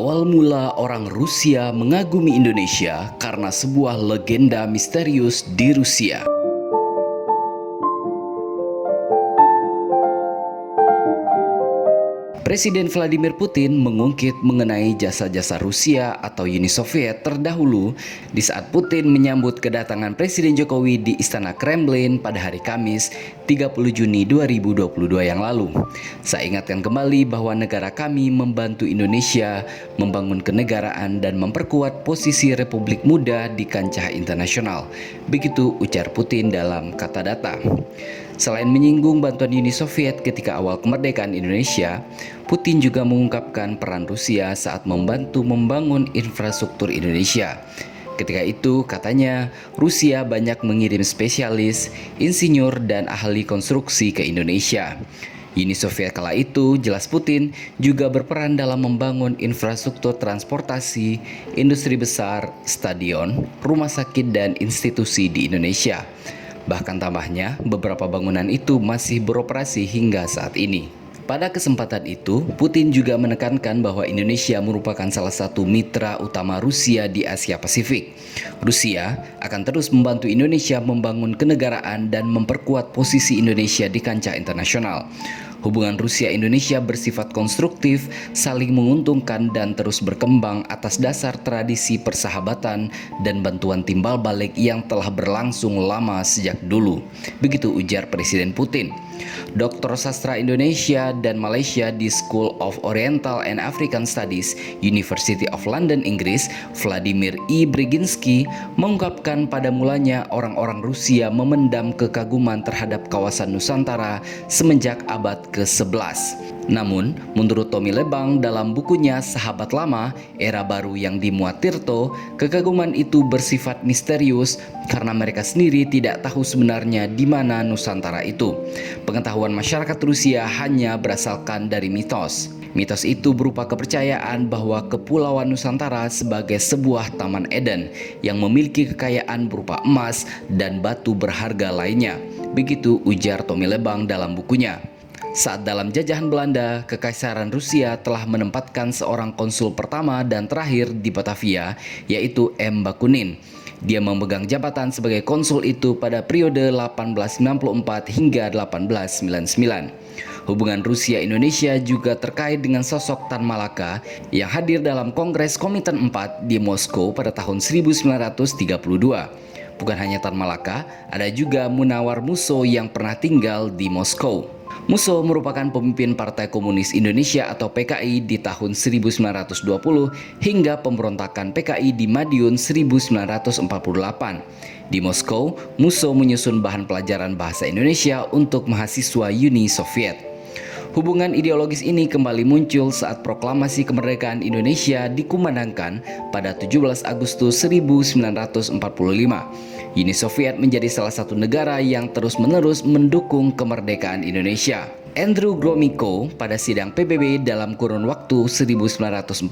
Awal mula orang Rusia mengagumi Indonesia karena sebuah legenda misterius di Rusia. Presiden Vladimir Putin mengungkit mengenai jasa-jasa Rusia atau Uni Soviet terdahulu di saat Putin menyambut kedatangan Presiden Jokowi di Istana Kremlin pada hari Kamis 30 Juni 2022 yang lalu. Saya ingatkan kembali bahwa negara kami membantu Indonesia membangun kenegaraan dan memperkuat posisi Republik Muda di kancah internasional. Begitu ujar Putin dalam kata data. Selain menyinggung bantuan Uni Soviet ketika awal kemerdekaan Indonesia, Putin juga mengungkapkan peran Rusia saat membantu membangun infrastruktur Indonesia. Ketika itu, katanya, Rusia banyak mengirim spesialis, insinyur, dan ahli konstruksi ke Indonesia. Uni Soviet kala itu, jelas Putin, juga berperan dalam membangun infrastruktur transportasi, industri besar, stadion, rumah sakit, dan institusi di Indonesia. Bahkan tambahnya, beberapa bangunan itu masih beroperasi hingga saat ini. Pada kesempatan itu, Putin juga menekankan bahwa Indonesia merupakan salah satu mitra utama Rusia di Asia Pasifik. Rusia akan terus membantu Indonesia membangun kenegaraan dan memperkuat posisi Indonesia di kancah internasional. Hubungan Rusia-Indonesia bersifat konstruktif, saling menguntungkan dan terus berkembang atas dasar tradisi persahabatan dan bantuan timbal balik yang telah berlangsung lama sejak dulu. Begitu ujar Presiden Putin. Dr. Sastra Indonesia dan Malaysia di School of Oriental and African Studies, University of London, Inggris, Vladimir I. Brzezinski, mengungkapkan pada mulanya orang-orang Rusia memendam kekaguman terhadap kawasan Nusantara semenjak abad ke-11. Namun, menurut Tommy Lebang dalam bukunya Sahabat Lama, Era Baru yang dimuat Tirto, kekaguman itu bersifat misterius karena mereka sendiri tidak tahu sebenarnya di mana Nusantara itu. Pengetahuan masyarakat Rusia hanya berasalkan dari mitos. Mitos itu berupa kepercayaan bahwa Kepulauan Nusantara sebagai sebuah Taman Eden yang memiliki kekayaan berupa emas dan batu berharga lainnya. Begitu ujar Tommy Lebang dalam bukunya. Saat dalam jajahan Belanda, Kekaisaran Rusia telah menempatkan seorang konsul pertama dan terakhir di Batavia, yaitu M. Bakunin. Dia memegang jabatan sebagai konsul itu pada periode 1894 hingga 1899. Hubungan Rusia-Indonesia juga terkait dengan sosok Tan Malaka yang hadir dalam Kongres Kominten 4 di Moskow pada tahun 1932. Bukan hanya Tan Malaka, ada juga Munawar Musso yang pernah tinggal di Moskow. Musso merupakan pemimpin Partai Komunis Indonesia atau PKI di tahun 1920 hingga pemberontakan PKI di Madiun 1948. Di Moskow, Musso menyusun bahan pelajaran bahasa Indonesia untuk mahasiswa Uni Soviet. Hubungan ideologis ini kembali muncul saat proklamasi kemerdekaan Indonesia dikumandangkan pada 17 Agustus 1945. Uni Soviet menjadi salah satu negara yang terus-menerus mendukung kemerdekaan Indonesia. Andrew Gromyko pada sidang PBB dalam kurun waktu 1945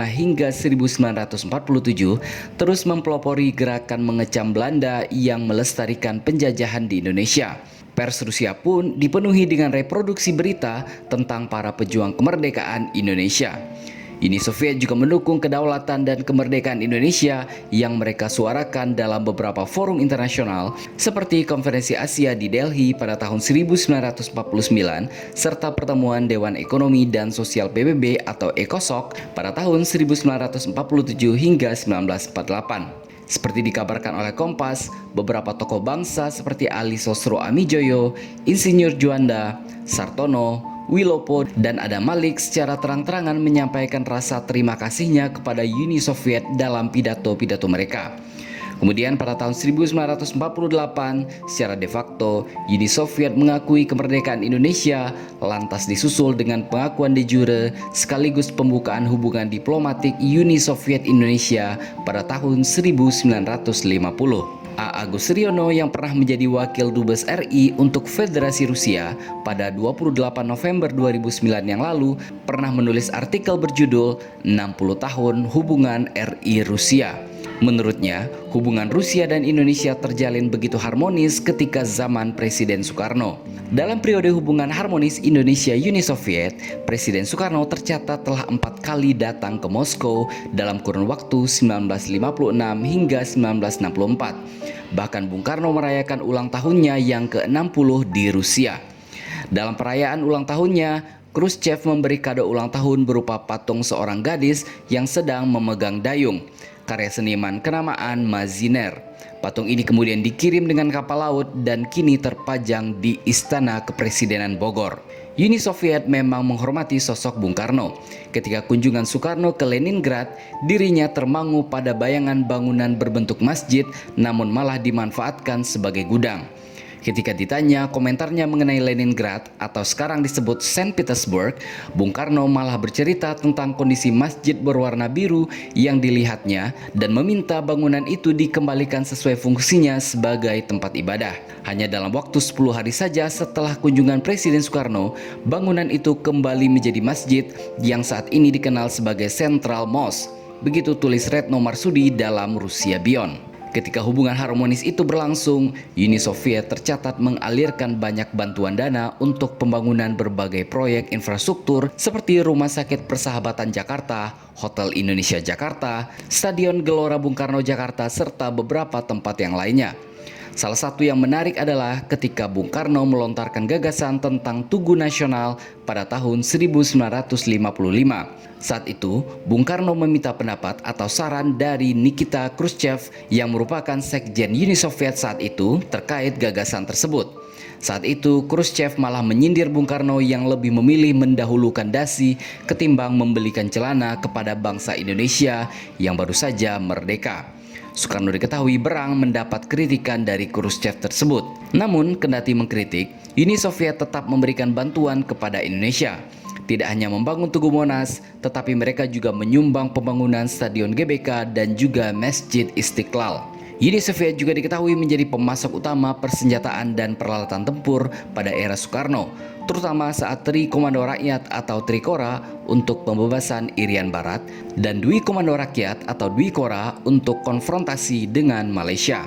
hingga 1947 terus mempelopori gerakan mengecam Belanda yang melestarikan penjajahan di Indonesia. Pers Rusia pun dipenuhi dengan reproduksi berita tentang para pejuang kemerdekaan Indonesia. Uni Soviet juga mendukung kedaulatan dan kemerdekaan Indonesia yang mereka suarakan dalam beberapa forum internasional seperti Konferensi Asia di Delhi pada tahun 1949 serta pertemuan Dewan Ekonomi dan Sosial PBB atau ECOSOC pada tahun 1947 hingga 1948. Seperti dikabarkan oleh Kompas, beberapa tokoh bangsa seperti Ali Sosro Amijoyo, Insinyur Juanda, Sartono, Wilopo, dan Adam Malik secara terang-terangan menyampaikan rasa terima kasihnya kepada Uni Soviet dalam pidato-pidato mereka. Kemudian pada tahun 1948, secara de facto, Uni Soviet mengakui kemerdekaan Indonesia, lantas disusul dengan pengakuan de jure sekaligus pembukaan hubungan diplomatik Uni Soviet Indonesia pada tahun 1950. A. Agus Riono yang pernah menjadi Wakil Dubes RI untuk Federasi Rusia pada 28 November 2009 yang lalu pernah menulis artikel berjudul 60 tahun hubungan RI Rusia. Menurutnya, hubungan Rusia dan Indonesia terjalin begitu harmonis ketika zaman Presiden Soekarno. Dalam periode hubungan harmonis Indonesia-Uni Soviet, Presiden Soekarno tercatat telah 4 kali datang ke Moskow dalam kurun waktu 1956 hingga 1964. Bahkan Bung Karno merayakan ulang tahunnya yang ke-60 di Rusia. Dalam perayaan ulang tahunnya, Khrushchev memberi kado ulang tahun berupa patung seorang gadis yang sedang memegang dayung, karya seniman kenamaan Maziner. Patung ini kemudian dikirim dengan kapal laut dan kini terpajang di Istana Kepresidenan Bogor. Uni Soviet memang menghormati sosok Bung Karno. Ketika kunjungan Soekarno ke Leningrad, dirinya termangu pada bayangan bangunan berbentuk masjid namun malah dimanfaatkan sebagai gudang. Ketika ditanya komentarnya mengenai Leningrad atau sekarang disebut Saint Petersburg, Bung Karno malah bercerita tentang kondisi masjid berwarna biru yang dilihatnya dan meminta bangunan itu dikembalikan sesuai fungsinya sebagai tempat ibadah. Hanya dalam waktu 10 hari saja setelah kunjungan Presiden Soekarno, bangunan itu kembali menjadi masjid yang saat ini dikenal sebagai Central Mosque. Begitu tulis Retno Marsudi dalam Rusia Beyond. Ketika hubungan harmonis itu berlangsung, Uni Soviet tercatat mengalirkan banyak bantuan dana untuk pembangunan berbagai proyek infrastruktur seperti Rumah Sakit Persahabatan Jakarta, Hotel Indonesia Jakarta, Stadion Gelora Bung Karno Jakarta, serta beberapa tempat yang lainnya. Salah satu yang menarik adalah ketika Bung Karno melontarkan gagasan tentang Tugu Nasional pada tahun 1955. Saat itu, Bung Karno meminta pendapat atau saran dari Nikita Khrushchev yang merupakan sekjen Uni Soviet saat itu terkait gagasan tersebut. Saat itu, Khrushchev malah menyindir Bung Karno yang lebih memilih mendahulukan dasi ketimbang membelikan celana kepada bangsa Indonesia yang baru saja merdeka. Soekarno diketahui berang mendapat kritikan dari Khrushchev tersebut. Namun, kendati mengkritik, Uni Soviet tetap memberikan bantuan kepada Indonesia. Tidak hanya membangun Tugu Monas, tetapi mereka juga menyumbang pembangunan Stadion GBK dan juga Masjid Istiqlal. Uni Soviet juga diketahui menjadi pemasok utama persenjataan dan peralatan tempur pada era Soekarno, terutama saat Tri Komando Rakyat atau Trikora untuk pembebasan Irian Barat dan Dwi Komando Rakyat atau Dwikora untuk konfrontasi dengan Malaysia.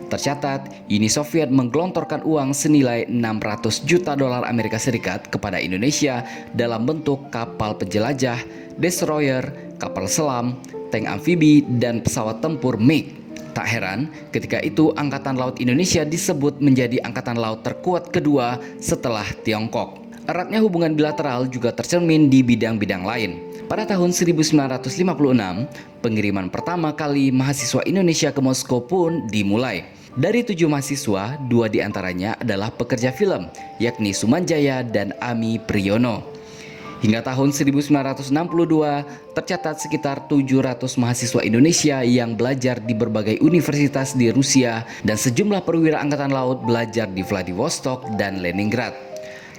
Tercatat, Uni Soviet menggelontorkan uang senilai 600 juta dolar Amerika Serikat kepada Indonesia dalam bentuk kapal penjelajah, destroyer, kapal selam, tank amfibi, dan pesawat tempur MiG. Tak heran, ketika itu Angkatan Laut Indonesia disebut menjadi Angkatan Laut terkuat kedua setelah Tiongkok. Eratnya hubungan bilateral juga tercermin di bidang-bidang lain. Pada tahun 1956, pengiriman pertama kali mahasiswa Indonesia ke Moskow pun dimulai. Dari 7 mahasiswa, 2 diantaranya adalah pekerja film, yakni Sumanjaya dan Ami Priyono. Hingga tahun 1962, tercatat sekitar 700 mahasiswa Indonesia yang belajar di berbagai universitas di Rusia dan sejumlah perwira angkatan laut belajar di Vladivostok dan Leningrad.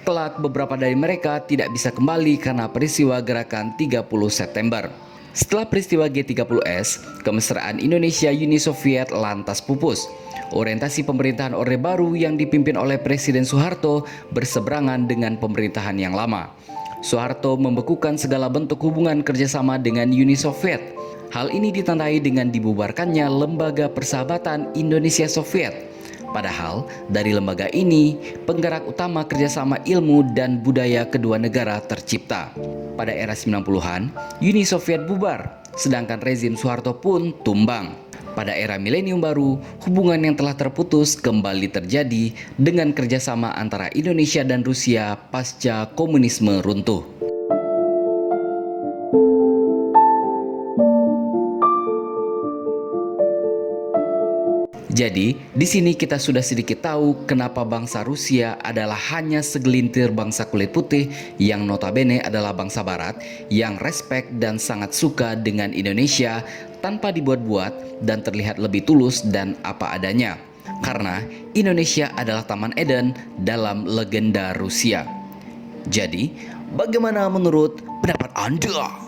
Kelak, beberapa dari mereka tidak bisa kembali karena peristiwa gerakan 30 September. Setelah peristiwa G30S, kemesraan Indonesia-Uni Soviet lantas pupus. Orientasi pemerintahan Orde Baru yang dipimpin oleh Presiden Soeharto berseberangan dengan pemerintahan yang lama. Soeharto membekukan segala bentuk hubungan kerjasama dengan Uni Soviet. Hal ini ditandai dengan dibubarkannya Lembaga Persahabatan Indonesia Soviet. Padahal dari lembaga ini, penggerak utama kerjasama ilmu dan budaya kedua negara tercipta. Pada era 90-an, Uni Soviet bubar, sedangkan rezim Soeharto pun tumbang. Pada era milenium baru, hubungan yang telah terputus kembali terjadi dengan kerjasama antara Indonesia dan Rusia pasca komunisme runtuh. Jadi, di sini kita sudah sedikit tahu kenapa bangsa Rusia adalah hanya segelintir bangsa kulit putih yang notabene adalah bangsa barat yang respek dan sangat suka dengan Indonesia tanpa dibuat-buat dan terlihat lebih tulus dan apa adanya. Karena Indonesia adalah Taman Eden dalam legenda Rusia. Jadi, bagaimana menurut pendapat Anda?